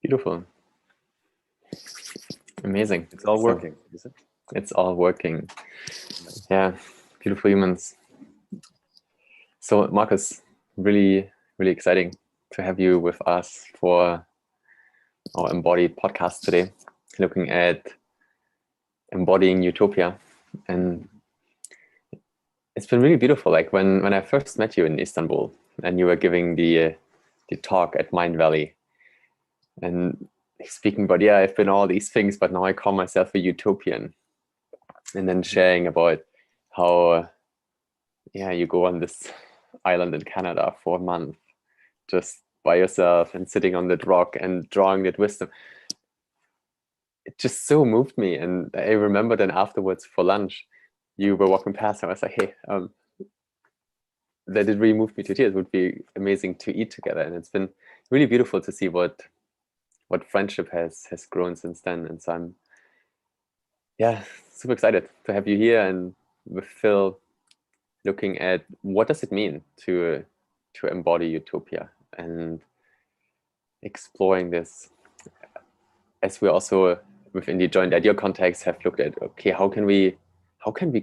Beautiful. Amazing. It's all working, is it? It's all working. Yeah, beautiful humans. So Markus, really, really exciting to have you with us for our Embody podcast today, looking at embodying utopia. And it's been really beautiful. Like when I first met you in Istanbul and you were giving the talk at Mind Valley and speaking about, yeah, I've been all these things, but now I call myself a utopian. And then sharing about how, yeah, you go on this island in Canada for a month, just by yourself and sitting on that rock and drawing that wisdom. It just so moved me. And I remember then afterwards for lunch, you were walking past and I was like, hey, that it really moved me to tears. It would be amazing to eat together. And it's been really beautiful to see what friendship has grown since then. And so I'm, yeah, super excited to have you here and with Phil looking at what does it mean to embody utopia and exploring this, as we also within the joint idea context have looked at, okay, how can we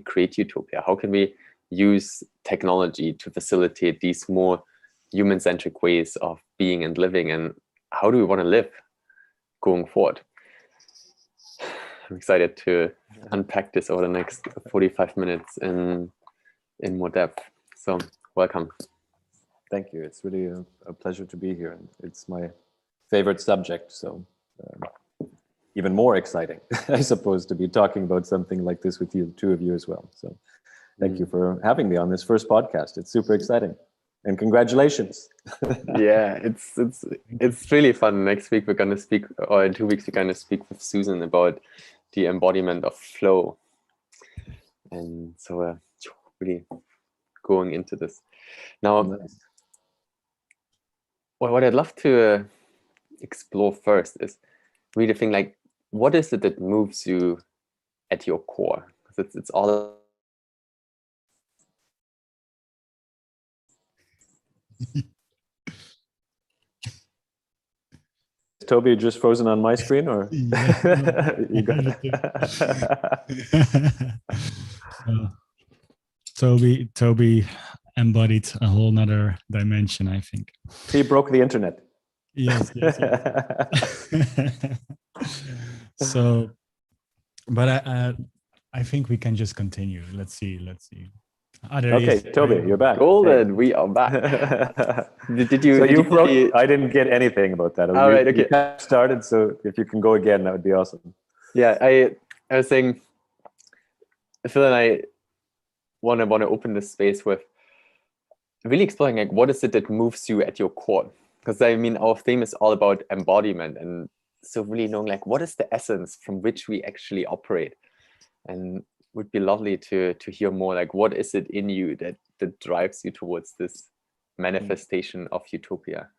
create utopia? How can we use technology to facilitate these more human-centric ways of being and living, and how do we want to live going forward? I'm excited to unpack this over the next 45 minutes in more depth. So welcome. Thank you. It's really a pleasure to be here. And it's my favorite subject. So even more exciting, I suppose, to be talking about something like this with you, two of you as well. So thank you for having me on this first podcast. It's super exciting. And congratulations. Yeah, it's really fun. Next week we're going to speak, or in 2 weeks we're going to speak with Susan about the embodiment of flow. And so really going into this. Now, Nice. well, what I'd love to explore first is really the thing, like, what is it that moves you at your core? Because it's all... Is Toby just frozen on my screen, or Yeah, you got Toby embodied a whole nother dimension, I think. He broke the internet. Yes. So, but I think we can just continue. Let's see. Okay, Toby, you're back. Golden, Hey. we are back. Did you? So did you you broke. I didn't get anything about that. All right, okay. You started, so if you can go again, that would be awesome. Yeah, I was saying, Phil and I want to open this space with really exploring, like, what is it that moves you at your core? Because I mean, our theme is all about embodiment, and so really knowing, like, what is the essence from which we actually operate, and would be lovely to hear more, like, what is it in you that drives you towards this manifestation of utopia?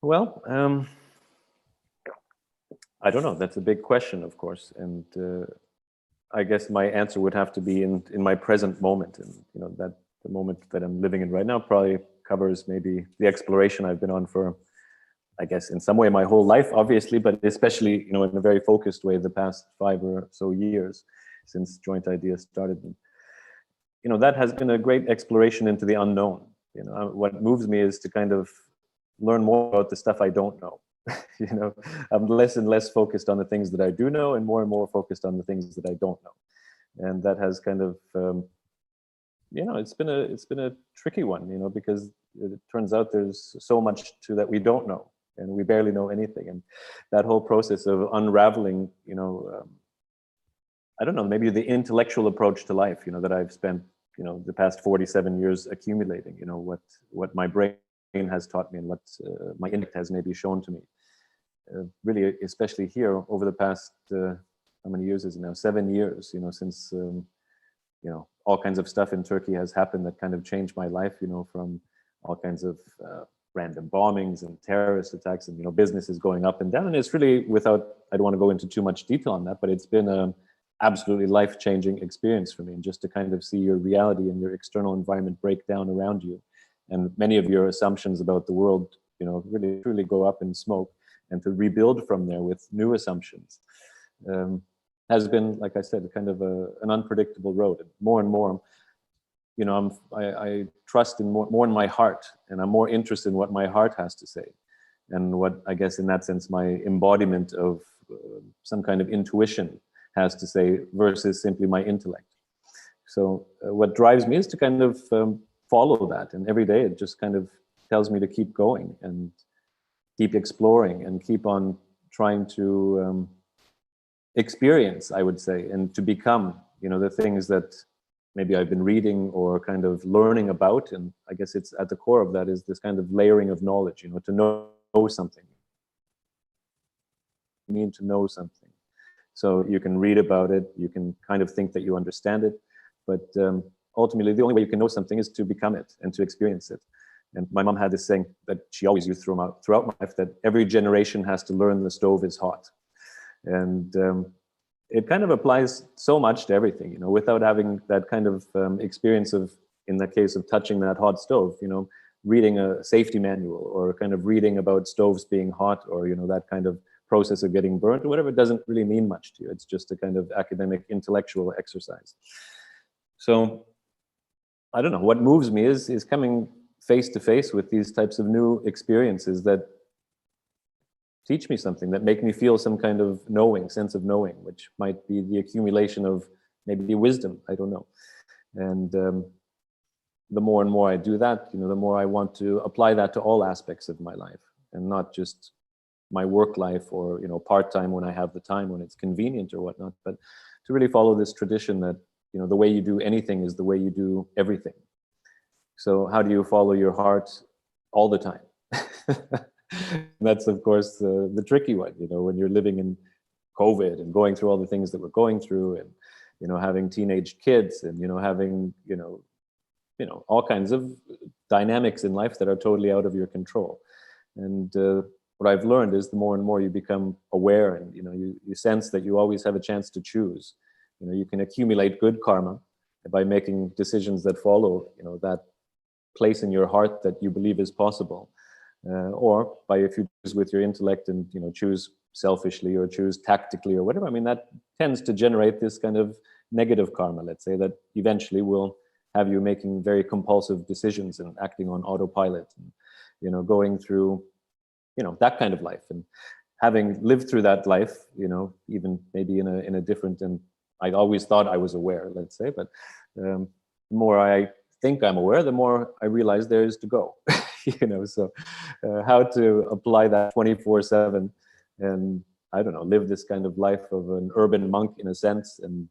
Well, I don't know. That's a big question, of course, and I guess my answer would have to be in my present moment, and that the moment that I'm living in right now probably covers maybe the exploration I've been on for, I guess, in some way my whole life, obviously, but especially in a very focused way the past 5 or so years since Joint Ideas started. And, that has been a great exploration into the unknown. What moves me is to kind of learn more about the stuff I don't know. I'm less and less focused on the things that I do know, and more focused on the things that I don't know. And that has kind of, it's been a tricky one, because it turns out there's so much that we don't know, and we barely know anything. And that whole process of unraveling, I don't know, maybe the intellectual approach to life, that I've spent, the past 47 years accumulating, what my brain has taught me and what my intellect has maybe shown to me. Really, especially here over the past, how many years is it now? 7 years, since, all kinds of stuff in Turkey has happened that kind of changed my life, from all kinds of random bombings and terrorist attacks and, businesses going up and down. And it's really I don't want to go into too much detail on that, but it's been a absolutely life-changing experience for me. And just to kind of see your reality and your external environment break down around you, and many of your assumptions about the world really truly go up in smoke, and to rebuild from there with new assumptions, has been, like I said, kind of an unpredictable road. And more, I trust in more in my heart, and I'm more interested in what my heart has to say, and what, I guess, in that sense, my embodiment of some kind of intuition has to say, versus simply my intellect. So what drives me is to kind of follow that, and every day it just kind of tells me to keep going and keep exploring and keep on trying to experience, I would say, and to become, the things that maybe I've been reading or kind of learning about. And I guess it's at the core of that is this kind of layering of knowledge, to know something. You mean to know something. So you can read about it, you can kind of think that you understand it, but ultimately the only way you can know something is to become it and to experience it. And my mom had this saying that she always used throughout my life, that every generation has to learn the stove is hot. And it kind of applies so much to everything, without having that kind of experience of, in the case of touching that hot stove, reading a safety manual or kind of reading about stoves being hot, or, that kind of process of getting burnt or whatever, it doesn't really mean much to you. It's just a kind of academic, intellectual exercise. So I don't know, what moves me is coming face to face with these types of new experiences that teach me something, that make me feel some kind of sense of knowing, which might be the accumulation of maybe wisdom, I don't know. And the more and more I do that, the more I want to apply that to all aspects of my life, and not just my work life or, part-time when I have the time, when it's convenient or whatnot, but to really follow this tradition that, the way you do anything is the way you do everything. So how do you follow your heart all the time? That's, of course, the tricky one, when you're living in COVID and going through all the things that we're going through, and, having teenage kids, and, having, all kinds of dynamics in life that are totally out of your control. And what I've learned is the more and more you become aware, and, you sense that you always have a chance to choose. You can accumulate good karma by making decisions that follow, that place in your heart that you believe is possible. Or by, if you choose with your intellect and, choose selfishly or choose tactically or whatever, I mean, that tends to generate this kind of negative karma, let's say, that eventually will have you making very compulsive decisions and acting on autopilot, and, going through, that kind of life. And having lived through that life, even maybe in a different, and I always thought I was aware, let's say, but the more I think I'm aware, the more I realize there is to go. So how to apply that 24/7 and, I don't know, live this kind of life of an urban monk in a sense, and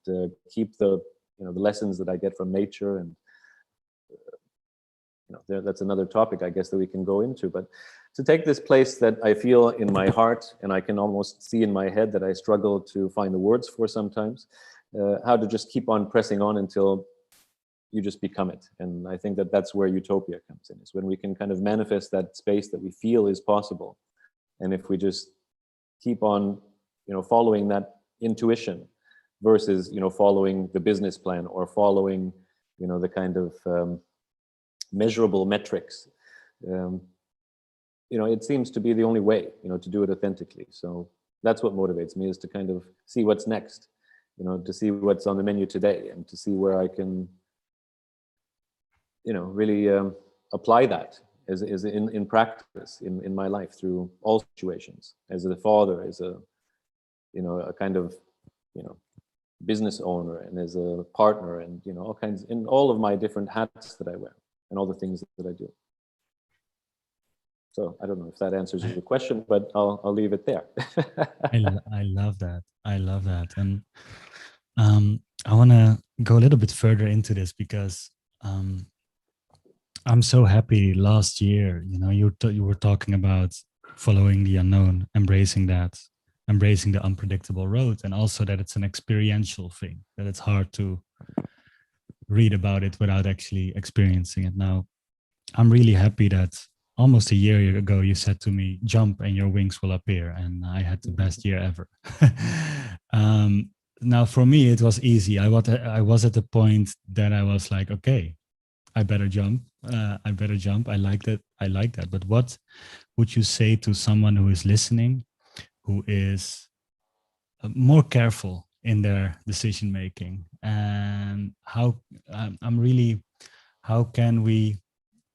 keep the, the lessons that I get from nature. And, that's another topic, I guess, that we can go into. But to take this place that I feel in my heart, and I can almost see in my head that I struggle to find the words for sometimes, how to just keep on pressing on until you just become it. And I think that that's where utopia comes in, is when we can kind of manifest that space that we feel is possible. And if we just keep on, following that intuition versus, following the business plan, or following, the kind of measurable metrics, it seems to be the only way, to do it authentically. So that's what motivates me, is to kind of see what's next, to see what's on the menu today, and to see where I can, really apply that as in practice in my life through all situations, as a father, as a, a kind of, business owner, and as a partner, and, all kinds, in all of my different hats that I wear, and all the things that I do. So I don't know if that answers your question, but I'll leave it there. I love that. I love that. And I want to go a little bit further into this, because I'm so happy last year, you were talking about following the unknown, embracing the unpredictable road, and also that it's an experiential thing, that it's hard to read about it without actually experiencing it. Now, I'm really happy that almost a year ago you said to me, jump and your wings will appear, and I had the best year ever. Now, for me, it was easy. I was at the point that I was like, okay, I better jump. I better jump. I like that. I like that. But what would you say to someone who is listening, who is more careful in their decision making? And how I'm really, how can we?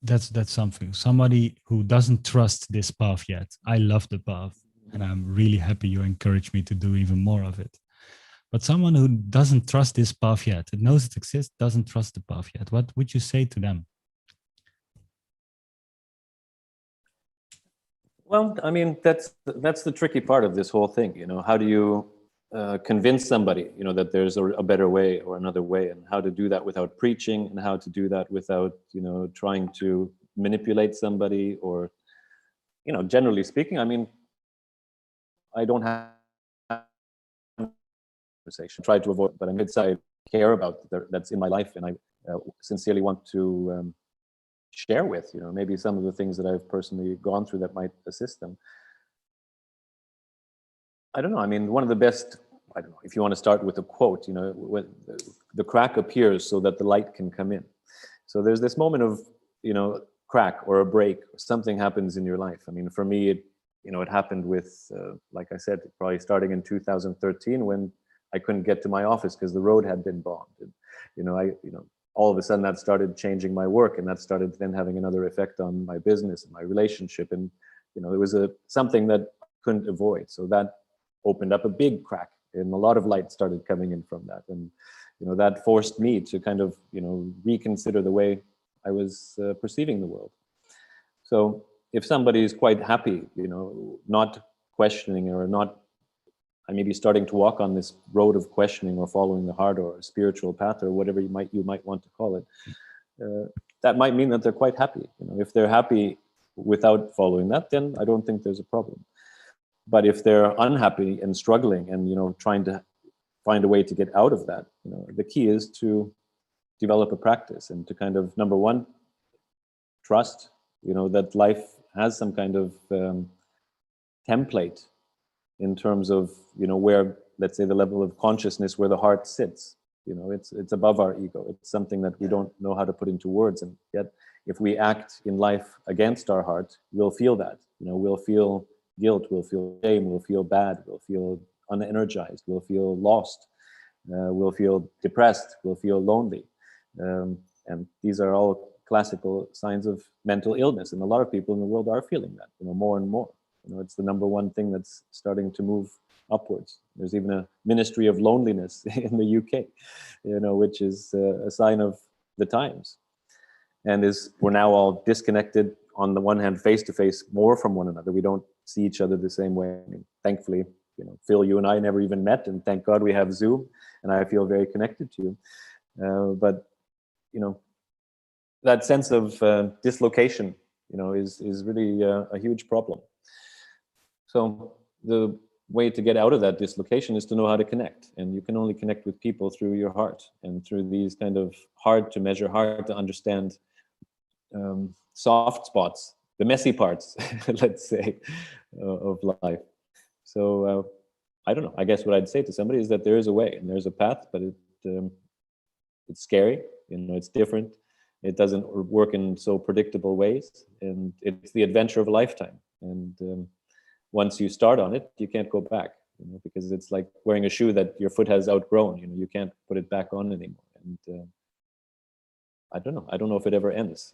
That's something. Somebody who doesn't trust this path yet. I love the path, and I'm really happy you encourage me to do even more of it. But someone who doesn't trust this path yet, it knows it exists, doesn't trust the path yet, what would you say to them? Well, I mean, that's the tricky part of this whole thing. You know, how do you convince somebody, you know, that there's a better way or another way, and how to do that without preaching, and how to do that without, you know, trying to manipulate somebody, or, you know, generally speaking, I mean, I don't have conversation, try to avoid, but I care about that's in my life, and I sincerely want to share with, you know, maybe some of the things that I've personally gone through that might assist them. I don't know. I mean, one of the best, I don't know, if you want to start with a quote, you know, when the crack appears so that the light can come in. So there's this moment of, you know, crack or a break, or something happens in your life. I mean, for me, it happened with, like I said, probably starting in 2013, when I couldn't get to my office because the road had been bombed. And, all of a sudden that started changing my work, and that started then having another effect on my business and my relationship. And, it was something that I couldn't avoid. So that opened up a big crack, and a lot of light started coming in from that. And, that forced me to kind of, reconsider the way I was perceiving the world. So if somebody is quite happy, not questioning, or not, I may be starting to walk on this road of questioning, or following the heart, or a spiritual path, or whatever you might want to call it, that might mean that they're quite happy. If they're happy without following that, then I don't think there's a problem. But if they're unhappy and struggling, and trying to find a way to get out of that, the key is to develop a practice, and to kind of, number one, trust, that life has some kind of template in terms of, where, let's say, the level of consciousness where the heart sits. It's above our ego. It's something that we don't know how to put into words, and yet if we act in life against our heart, we'll feel that. We'll feel guilt, we'll feel shame, we'll feel bad, we'll feel unenergized, we'll feel lost, we'll feel depressed, we'll feel lonely, and these are all classical signs of mental illness, and a lot of people in the world are feeling that, more and more. It's the number one thing that's starting to move upwards. There's even a ministry of loneliness in the UK, which is a sign of the times. And we're now all disconnected, on the one hand, face to face, more from one another. We don't see each other the same way. I mean, thankfully, Phil, you and I never even met, and thank God we have Zoom, and I feel very connected to you. But that sense of dislocation, is really a huge problem. So the way to get out of that dislocation is to know how to connect, and you can only connect with people through your heart, and through these kind of hard to measure, hard to understand soft spots, the messy parts, let's say, of life. So I don't know. I guess what I'd say to somebody is that there is a way, and there's a path, but it's scary. It's different. It doesn't work in so predictable ways, and it's the adventure of a lifetime. And once you start on it, you can't go back, because it's like wearing a shoe that your foot has outgrown. You can't put it back on anymore. And I don't know. I don't know if it ever ends.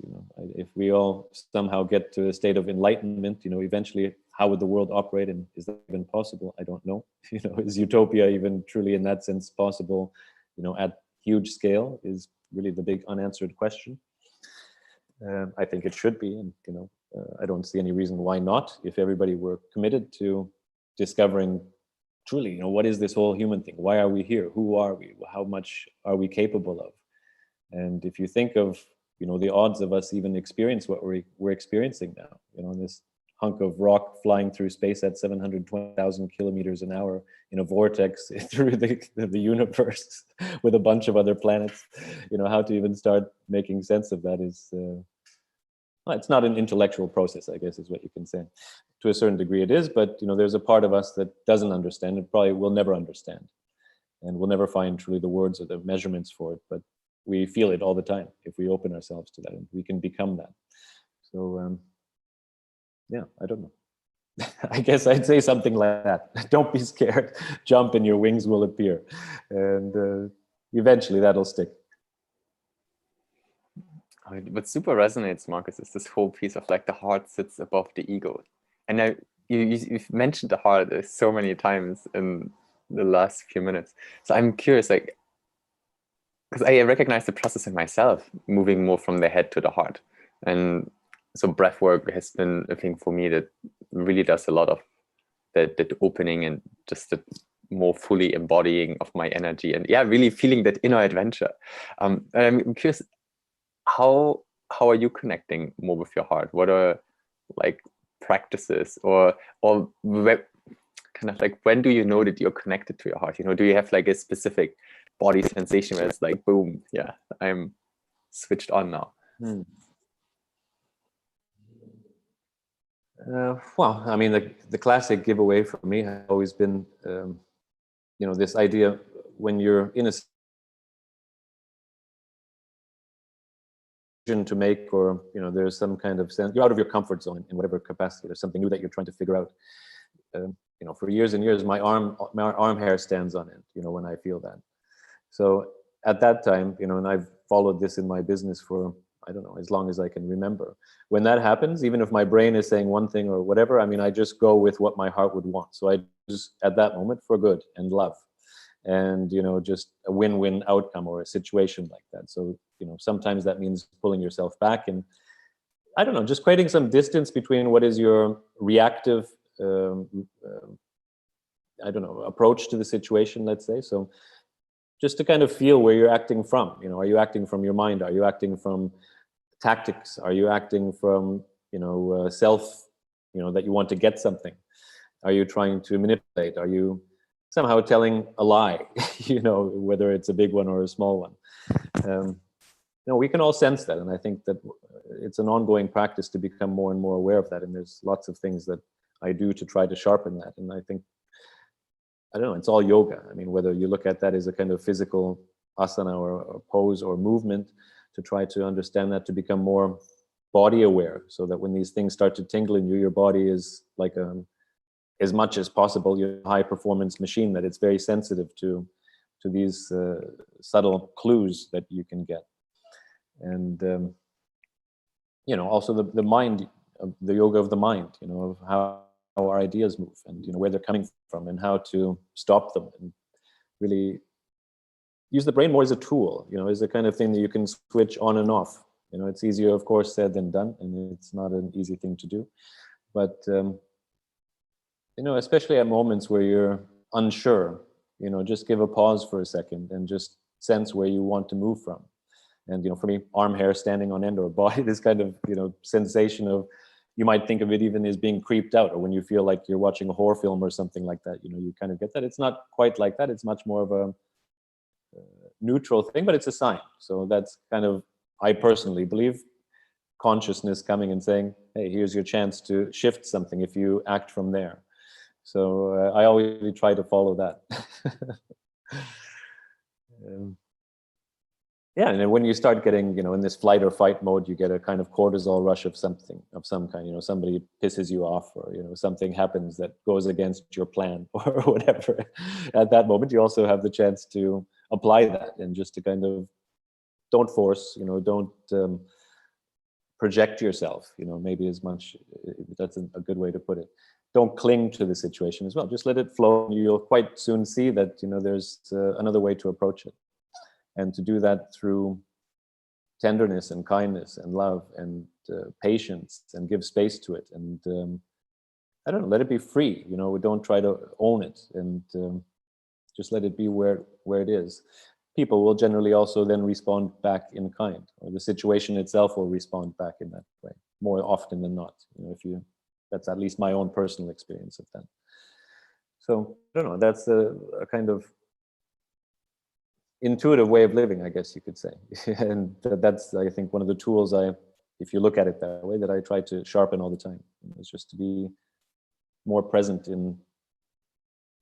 If we all somehow get to a state of enlightenment, eventually, how would the world operate, and is that even possible? I don't know. Is utopia even truly in that sense possible? At huge scale, is really the big unanswered question. I think it should be, and I don't see any reason why not, if everybody were committed to discovering truly, what is this whole human thing? Why are we here? Who are we? How much are we capable of? And if you think of, the odds of us even experience what we're experiencing now, this hunk of rock flying through space at 720,000 kilometers an hour in a vortex through the universe with a bunch of other planets, how to even start making sense of that is, well, it's not an intellectual process, I guess is what you can say. To a certain degree it is, but there's a part of us that doesn't understand, and probably will never understand. And we'll never find truly the words or the measurements for it. But we feel it all the time if we open ourselves to that, and we can become that. So yeah, I don't know. I guess I'd say something like that. Don't be scared. Jump and your wings will appear. And eventually that'll stick. What super resonates, Markus, is this whole piece of like the heart sits above the ego. And now you've mentioned the heart so many times in the last few minutes. So I'm curious, like, because I recognize the process in myself, moving more from the head to the heart. And so breath work has been a thing for me that really does a lot of that opening and just the more fully embodying of my energy, and yeah, really feeling that inner adventure. And I'm curious, how are you connecting more with your heart? What are like practices or kind of like, when do you know that you're connected to your heart? Do you have like a specific body sensation where it's like, boom, yeah, I'm switched on now? Well, I mean, the classic giveaway for me has always been, this idea when you're in a decision to make, or there's some kind of sense, you're out of your comfort zone in whatever capacity. There's something new that you're trying to figure out. For years and years, my arm hair stands on end. When I feel that. So at that time, and I've followed this in my business for, I don't know, as long as I can remember. When that happens, even if my brain is saying one thing or whatever, I mean, I just go with what my heart would want. So I just, at that moment, for good and love, and just a win-win outcome or a situation like that. So sometimes that means pulling yourself back and, I don't know, just creating some distance between what is your reactive approach to the situation, let's say. So just to kind of feel where you're acting from. Are you acting from your mind? Are you acting from tactics? Are you acting from self, that you want to get something? Are you trying to manipulate? Are you somehow telling a lie? Whether it's a big one or a small one. We can all sense that, and I think that it's an ongoing practice to become more and more aware of that. And there's lots of things that I do to try to sharpen that. And I think, I don't know, it's all yoga. I mean, whether you look at that as a kind of physical asana or pose or movement, to try to understand that, to become more body aware, so that when these things start to tingle in you, your body is like as much as possible your high performance machine, that it's very sensitive to these subtle clues that you can get. And also the mind, the yoga of the mind, of how our ideas move, and where they're coming from, and how to stop them, and really use the brain more as a tool, as a kind of thing that you can switch on and off. It's easier, of course, said than done, and it's not an easy thing to do. But especially at moments where you're unsure, just give a pause for a second and just sense where you want to move from. And for me, arm hair standing on end, or body, this kind of sensation of, you might think of it even as being creeped out, or when you feel like you're watching a horror film or something like that, you kind of get that. It's not quite like that. It's much more of a neutral thing, but it's a sign. So that's kind of, I personally believe, consciousness coming and saying, hey, here's your chance to shift something if you act from there. So I always really try to follow that. Yeah, and then when you start getting, in this flight or fight mode, you get a kind of cortisol rush of something, of some kind. Somebody pisses you off, or something happens that goes against your plan, or whatever. At that moment, you also have the chance to apply that, and just to kind of, don't force, don't project yourself. Maybe as much. That's a good way to put it. Don't cling to the situation as well. Just let it flow. You'll quite soon see that there's another way to approach it. And to do that through tenderness and kindness and love and patience, and give space to it. And I don't know, let it be free. Don't try to own it, and just let it be where it is. People will generally also then respond back in kind, or the situation itself will respond back in that way more often than not. That's at least my own personal experience of that. So I don't know. That's a kind of intuitive way of living, I guess you could say. And that's, I think, one of the tools if you look at it that way, that I try to sharpen all the time. It's just to be more present in,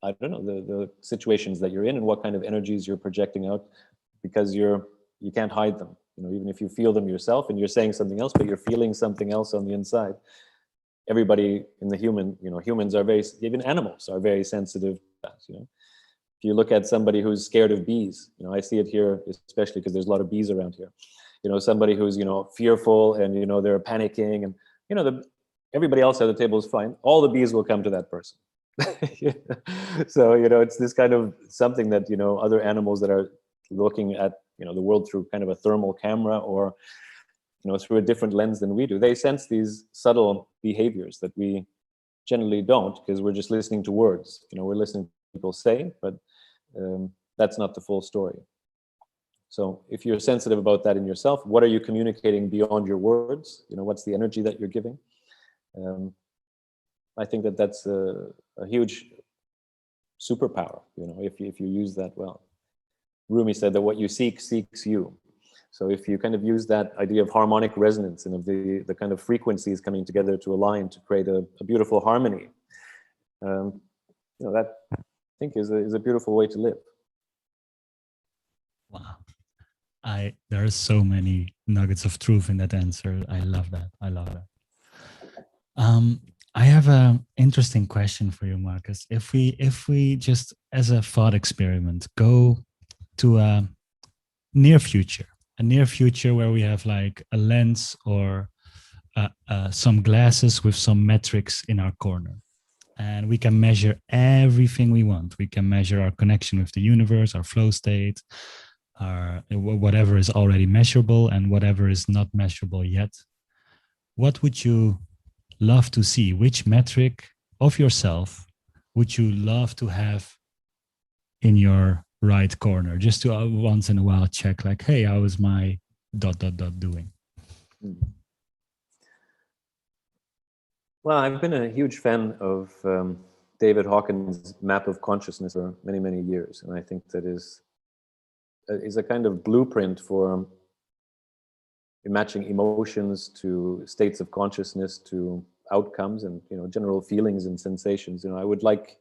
I don't know, the situations that you're in, and what kind of energies you're projecting out, because you're You can't hide them. You know, even if you feel them yourself and you're saying something else, but you're feeling something else on the inside. Everybody in the humans are very, even animals are very sensitive to that, you know. If you look at somebody who's scared of bees, you know, I see it here, especially because there's a lot of bees around here. You know, somebody who's, you know, fearful and, you know, they're panicking and, you know, everybody else at the table is fine. All the bees will come to that person. So, you know, it's this kind of something that, you know, other animals that are looking at, you know, the world through kind of a thermal camera or, you know, through a different lens than we do. They sense these subtle behaviors that we generally don't, because we're just listening to words. You know, we're listening to people say, but that's not the full story. So if you're sensitive about that in yourself, what are you communicating beyond your words? You know, what's the energy that you're giving? I think that that's a huge superpower, you know, if you use that well. Rumi said that what you seek seeks you. So if you kind of use that idea of harmonic resonance and of the kind of frequencies coming together to align to create a beautiful harmony, you know, that I think is a beautiful way to live. Wow. There are so many nuggets of truth in that answer. I love that. I love that. I have an interesting question for you, Markus. If we just, as a thought experiment, go to a near future where we have like a lens or some glasses with some metrics in our corner, and we can measure everything we want. We can measure our connection with the universe, our flow state, our whatever is already measurable and whatever is not measurable yet. What would you love to see? Which metric of yourself would you love to have in your right corner, just to once in a while check, like, hey, how is my ... doing? Well, I've been a huge fan of David Hawkins' map of consciousness for many, many years, and I think that is a kind of blueprint for matching emotions to states of consciousness to outcomes and, you know, general feelings and sensations. You know, I like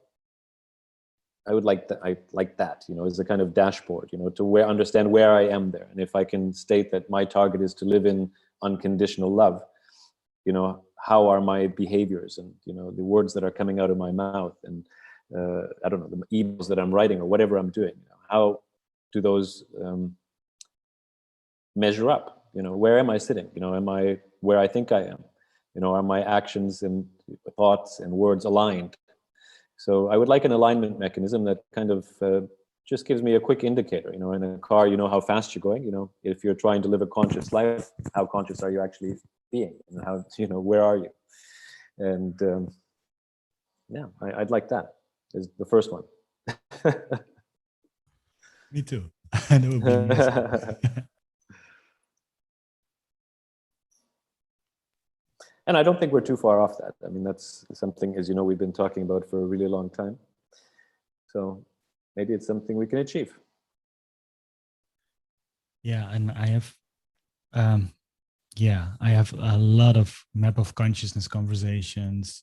that, you know, as a kind of dashboard, you know, to understand where I am there. And if I can state that my target is to live in unconditional love, you know, how are my behaviors and, you know, the words that are coming out of my mouth and, I don't know, the emails that I'm writing or whatever I'm doing, you know, how do those measure up? You know, where am I sitting? You know, am I where I think I am? You know, are my actions and thoughts and words aligned? So I would like an alignment mechanism that kind of just gives me a quick indicator. You know, in a car, you know how fast you're going. You know, if you're trying to live a conscious life, how conscious are you actually being? And how, you know, where are you? And yeah, I'd like that is the first one. Me too. That would be amazing. And I don't think we're too far off that. I mean, that's something, as you know, we've been talking about for a really long time. So maybe it's something we can achieve. Yeah, and I have a lot of map of consciousness conversations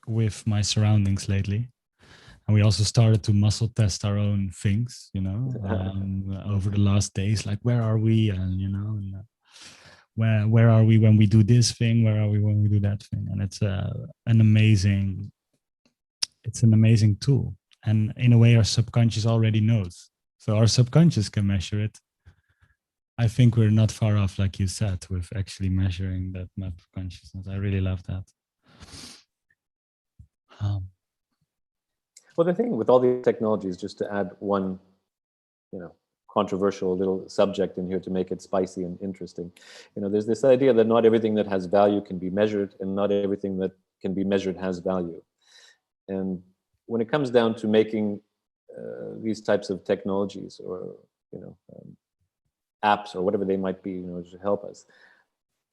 with my surroundings lately. And we also started to muscle test our own things, you know, over the last days, like, where are we? And, you know, and, where are we when we do this thing? Where are we when we do that thing? And it's an amazing tool. And in a way, our subconscious already knows. So our subconscious can measure it. I think we're not far off, like you said, with actually measuring that map of consciousness. I really love that. Well, the thing with all these technologies, just to add one, you know, controversial little subject in here to make it spicy and interesting. You know, there's this idea that not everything that has value can be measured, and not everything that can be measured has value. And when it comes down to making these types of technologies, or, you know, apps or whatever they might be, you know, to help us,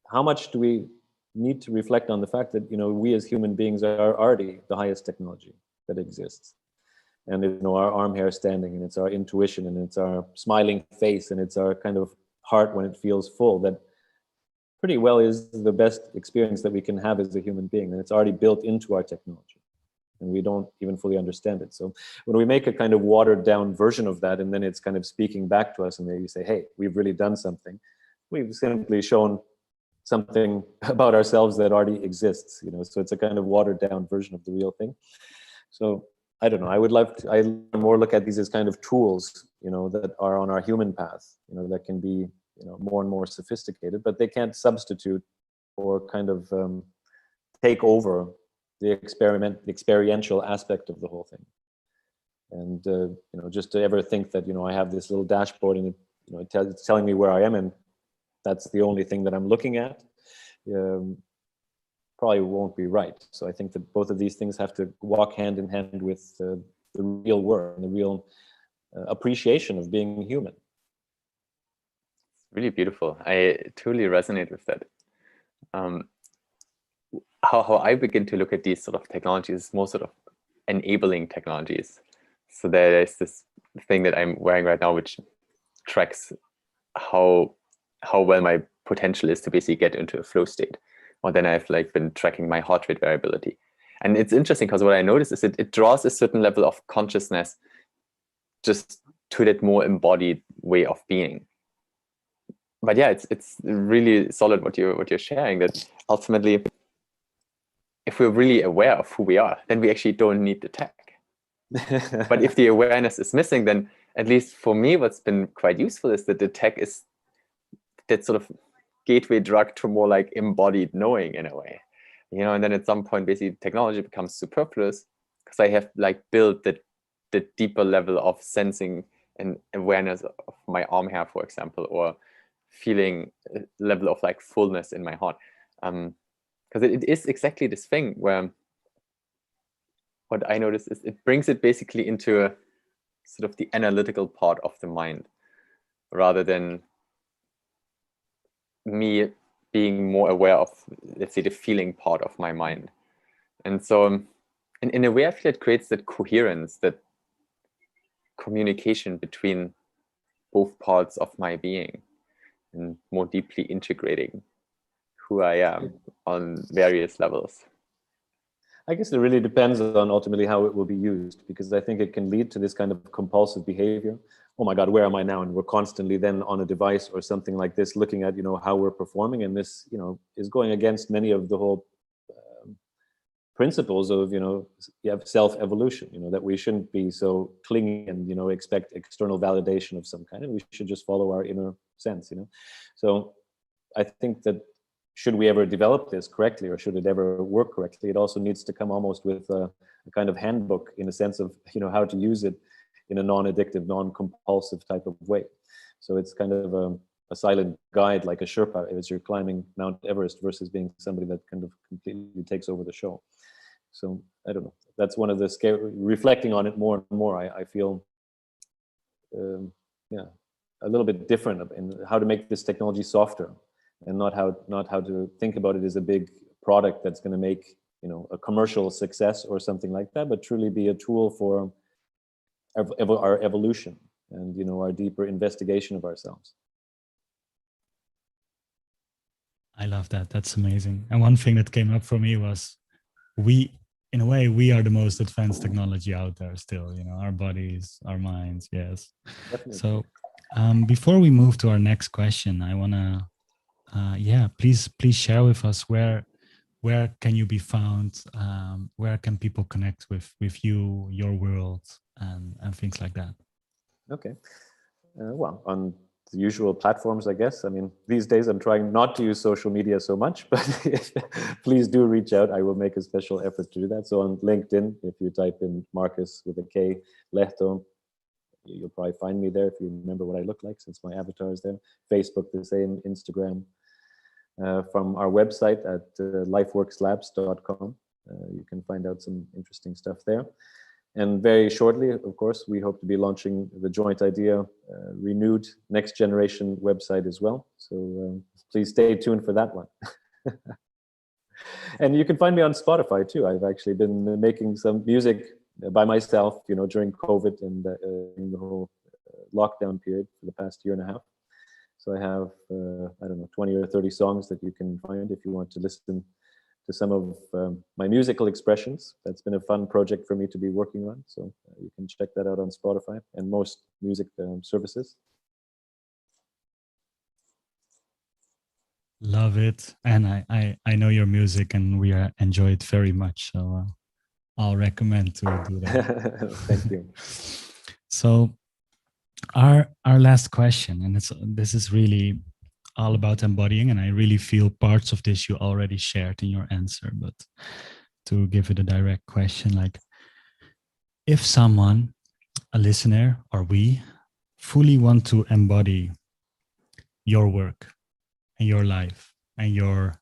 how much do we need to reflect on the fact that, you know, we as human beings are already the highest technology that exists? And, you know, our arm hair standing, and it's our intuition, and it's our smiling face, and it's our kind of heart when it feels full, that pretty well is the best experience that we can have as a human being, and it's already built into our technology. and we don't even fully understand it. So when we make a kind of watered down version of that, and then it's kind of speaking back to us, and maybe say, hey, we've really done something, we've simply shown something about ourselves that already exists, so it's a kind of watered down version of the real thing. So I don't know, I more look at these as kind of tools, that are on our human path, that can be, more and more sophisticated, but they can't substitute or kind of take over the experiential aspect of the whole thing. And just to ever think that I have this little dashboard and it's telling me where I am, and that's the only thing that I'm looking at, probably won't be right. So I think that both of these things have to walk hand in hand with the real work and the real appreciation of being human. Really beautiful. I totally resonate with that. How I begin to look at these sort of technologies is more sort of enabling technologies. So there's this thing that I'm wearing right now, which tracks how well my potential is to basically get into a flow state. Or then I've been tracking my heart rate variability. And it's interesting because what I noticed is it draws a certain level of consciousness just to that more embodied way of being. But yeah, it's really solid what you're sharing, that ultimately, if we're really aware of who we are, then we actually don't need the tech. But if the awareness is missing, then at least for me, what's been quite useful is that the tech is that sort of gateway drug to more like embodied knowing in a way, and then at some point, basically technology becomes superfluous because I have built the deeper level of sensing and awareness of my arm hair, for example, or feeling a level of fullness in my heart. Because it is exactly this thing where what I notice is it brings it basically into a sort of the analytical part of the mind, rather than me being more aware of, let's say, the feeling part of my mind. And so in a way, I feel it creates that coherence, that communication between both parts of my being, and more deeply integrating who I am on various levels. I guess it really depends on ultimately how it will be used, because I think it can lead to this kind of compulsive behavior. Oh my God, where am I now? And we're constantly then on a device or something like this, looking at, how we're performing. And this, is going against many of the whole principles of, you have self-evolution, that we shouldn't be so clingy and, expect external validation of some kind. And we should just follow our inner sense, So I think that should we ever develop this correctly, or should it ever work correctly, it also needs to come almost with a kind of handbook, in a sense of, how to use it in a non-addictive, non-compulsive type of way. So it's kind of a silent guide, like a Sherpa, as you're climbing Mount Everest, versus being somebody that kind of completely takes over the show. So I don't know. That's one of the reflecting on it more and more, I feel, a little bit different in how to make this technology softer, and not how to think about it as a big product that's going to make a commercial success or something like that, but truly be a tool for our evolution and our deeper investigation of ourselves. I love that. That's amazing. And one thing that came up for me was, in a way, we are the most advanced technology out there still, our bodies, our minds. Yes. Definitely. So before we move to our next question, I want to, please share with us where can you be found? Where can people connect with you, your world, and things like that? Okay. Well, on the usual platforms, I guess. I mean, these days I'm trying not to use social media so much, but please do reach out. I will make a special effort to do that. So on LinkedIn, if you type in Markus with a K, Lehto, you'll probably find me there if you remember what I look like, since my avatar is there. Facebook the same, Instagram. From our website at lifeworkslabs.com, you can find out some interesting stuff there. And very shortly, of course, we hope to be launching the Joint Idea renewed next generation website as well. So please stay tuned for that one. And you can find me on Spotify too. I've actually been making some music by myself, during COVID and in the whole lockdown period for the past year and a half. So I have, 20 or 30 songs that you can find if you want to listen some of my musical expressions. That's been a fun project for me to be working on. So you can check that out on Spotify and most music services. Love it. And I know your music and we enjoy it very much. So I'll recommend to do that. Thank you. So our last question, and this is really all about embodying, and I really feel parts of this you already shared in your answer, but to give it a direct question, like if someone, a listener or we, fully want to embody your work and your life and your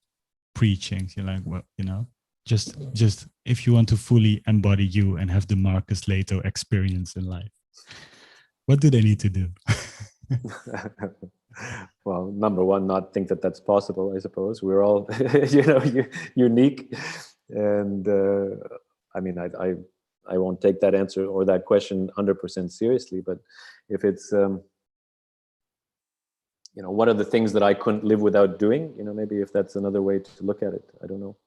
preachings, you're like, well, just if you want to fully embody you and have the Markus Lehto experience in life, what do they need to do? Well, number one, not think that that's possible. I suppose we're all, unique, and I mean, I won't take that answer or that question 100% seriously. But if it's, what are the things that I couldn't live without doing? Maybe if that's another way to look at it, I don't know.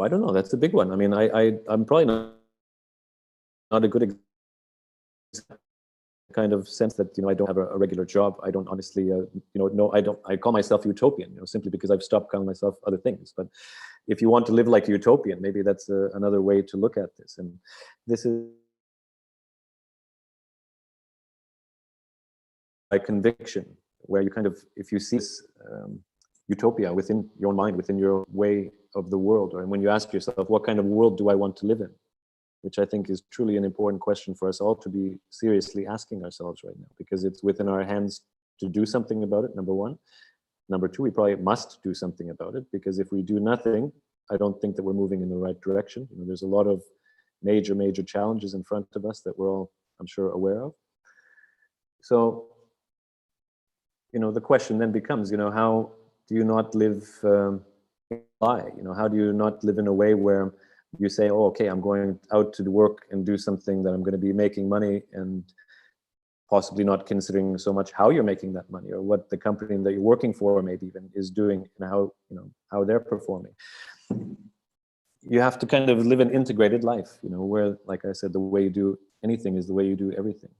I don't know. That's a big one. I mean, I'm probably not a good kind of sense that I don't have a regular job. I don't honestly I call myself utopian simply because I've stopped calling myself other things. But if you want to live like a utopian, maybe that's another way to look at this. And this is a conviction where you kind of, if you see this utopia within your mind, within your way of the world, or when you ask yourself, what kind of world do I want to live in? Which I think is truly an important question for us all to be seriously asking ourselves right now, because it's within our hands to do something about it, number one. Number two, we probably must do something about it, because if we do nothing, I don't think that we're moving in the right direction. There's a lot of major challenges in front of us that we're all, I'm sure, aware of. So, the question then becomes, how do you not live lie? How do you not live in a way where you say, oh, okay, I'm going out to work and do something that I'm going to be making money, and possibly not considering so much how you're making that money, or what the company that you're working for maybe even is doing, and how they're performing. You have to kind of live an integrated life, where, like I said, the way you do anything is the way you do everything,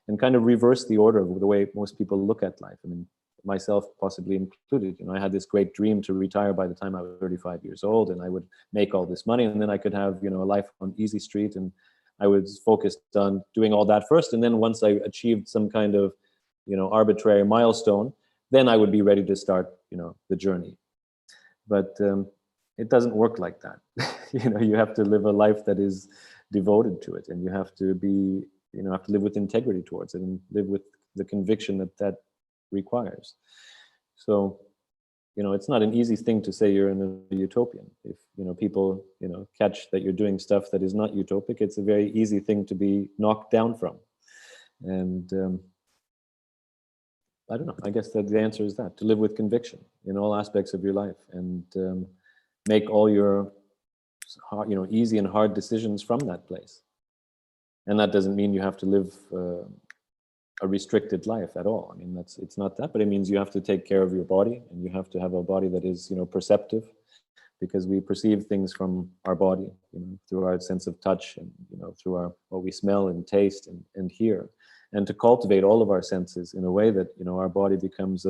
and kind of reverse the order of the way most people look at life. I mean, myself possibly included. I had this great dream to retire by the time I was 35 years old, and I would make all this money, and then I could have a life on easy street, and I was focused on doing all that first, and then once I achieved some kind of arbitrary milestone, then I would be ready to start the journey. But it doesn't work like that. You have to live a life that is devoted to it, and you have to be have to live with integrity towards it, and live with the conviction that requires. So it's not an easy thing to say you're in a utopian. If people catch that you're doing stuff that is not utopic, it's a very easy thing to be knocked down from. And I don't know, I guess that the answer is that, to live with conviction in all aspects of your life, and make all your easy and hard decisions from that place. And that doesn't mean you have to live a restricted life at all. I mean, it's not that, but it means you have to take care of your body, and you have to have a body that is, perceptive, because we perceive things from our body, through our sense of touch, and, through what we smell and taste and hear, and to cultivate all of our senses in a way that, our body becomes,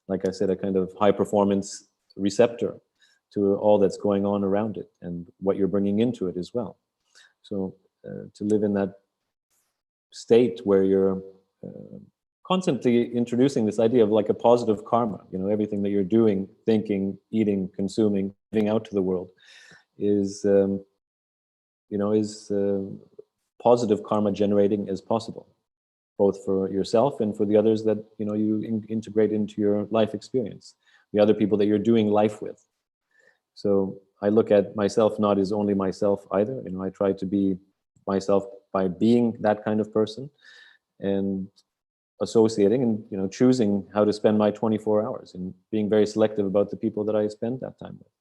like I said, a kind of high performance receptor to all that's going on around it, and what you're bringing into it as well. So to live in that state where you're constantly introducing this idea of like a positive karma, everything that you're doing, thinking, eating, consuming, giving out to the world is positive karma generating as possible, both for yourself and for the others that you integrate into your life experience, the other people that you're doing life with. So I look at myself not as only myself either. I try to be myself by being that kind of person, and associating and choosing how to spend my 24 hours, and being very selective about the people that I spend that time with,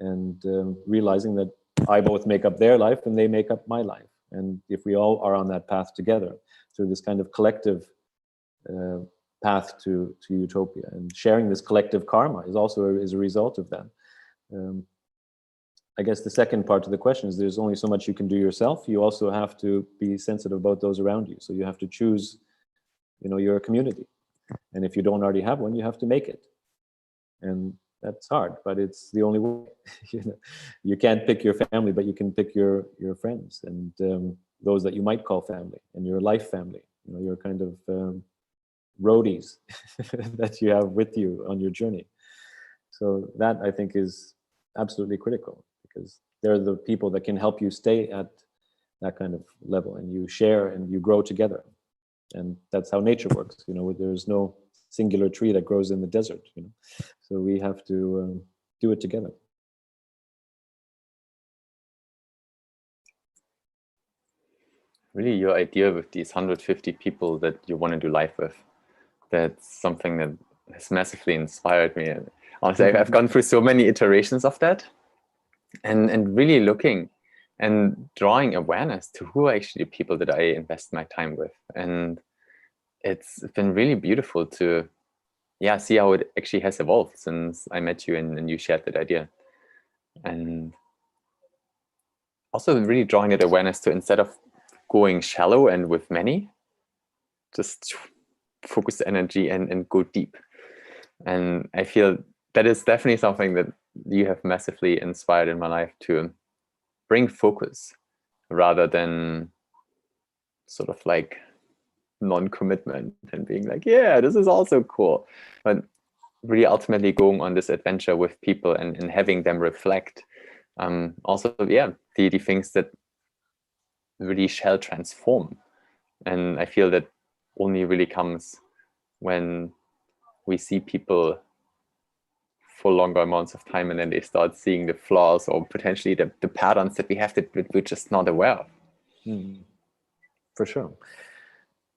and realizing that I both make up their life and they make up my life. And if we all are on that path together, through this kind of collective path to utopia. And sharing this collective karma is also a result of that. I guess the second part of the question is there's only so much you can do yourself. You also have to be sensitive about those around you. So you have to choose, your community. And if you don't already have one, you have to make it. And that's hard, but it's the only way. You can't pick your family, but you can pick your friends and those that you might call family and your life family. Your kind of roadies that you have with you on your journey. So that, I think, is absolutely critical, because they're the people that can help you stay at that kind of level, and you share and you grow together. And that's how nature works. There's no singular tree that grows in the desert. So we have to do it together. Really, your idea with these 150 people that you want to do life with, that's something that has massively inspired me. And honestly, I've gone through so many iterations of that, and really looking and drawing awareness to who are actually the people that I invest my time with. And it's been really beautiful to see how it actually has evolved since I met you and you shared that idea. And also really drawing that awareness to, instead of going shallow and with many, just focus the energy and go deep. And I feel that is definitely something that you have massively inspired in my life, to bring focus rather than sort of like non-commitment and being like, yeah, this is also cool. But really ultimately going on this adventure with people and having them reflect. Also, the things that really shall transform. And I feel that only really comes when we see people for longer amounts of time, and then they start seeing the flaws or potentially the patterns that we have that we're just not aware of. For sure.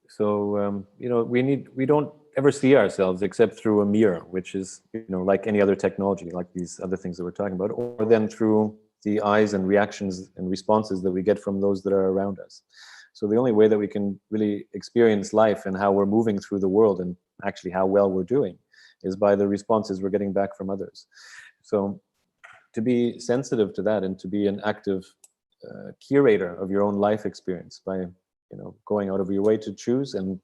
So, we don't ever see ourselves except through a mirror, which is, like any other technology, like these other things that we're talking about, or then through the eyes and reactions and responses that we get from those that are around us. So the only way that we can really experience life and how we're moving through the world, and actually how well we're doing, is by the responses we're getting back from others. So to be sensitive to that, and to be an active curator of your own life experience by going out of your way to choose and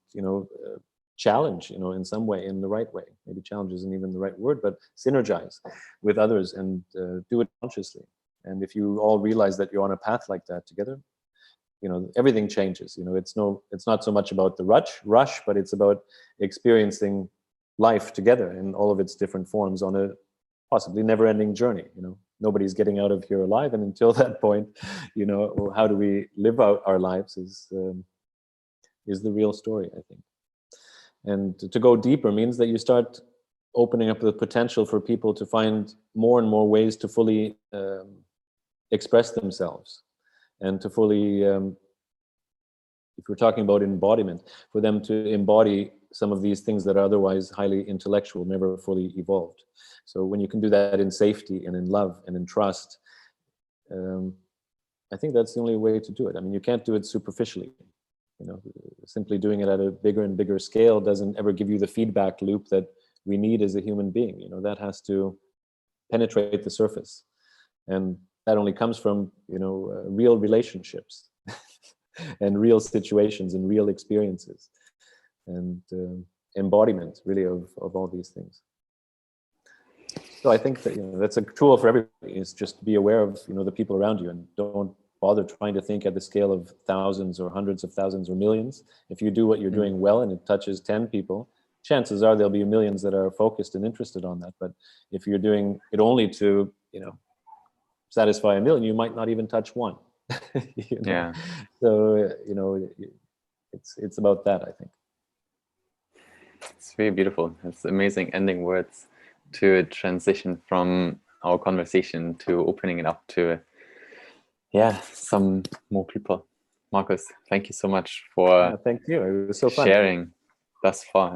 challenge in some way, in the right way. Maybe challenge isn't even the right word, but synergize with others and do it consciously. And if you all realize that you're on a path like that together, everything changes. It's not so much about the rush, but it's about experiencing life together in all of its different forms on a possibly never-ending journey. Nobody's getting out of here alive, and until that point, how do we live out our lives is the real story, I think. And to go deeper means that you start opening up the potential for people to find more and more ways to fully express themselves, and to fully, if we're talking about embodiment, for them to embody some of these things that are otherwise highly intellectual, never fully evolved. So when you can do that in safety and in love and in trust, I think that's the only way to do it. I mean, you can't do it superficially. Simply doing it at a bigger and bigger scale doesn't ever give you the feedback loop that we need as a human being. That has to penetrate the surface, and that only comes from real relationships and real situations and real experiences, and embodiment really of all these things. So I think that that's a tool for everybody, is just to be aware of the people around you, and don't bother trying to think at the scale of thousands or hundreds of thousands or millions. If you do what you're doing well and it touches 10 people, chances are there'll be millions that are focused and interested on that. But if you're doing it only to satisfy a million, you might not even touch one. Yeah. So it's about that, I think. It's really beautiful. It's amazing ending words to transition from our conversation to opening it up to some more people. Markus, thank you so much for thank you. It was so fun sharing thus far.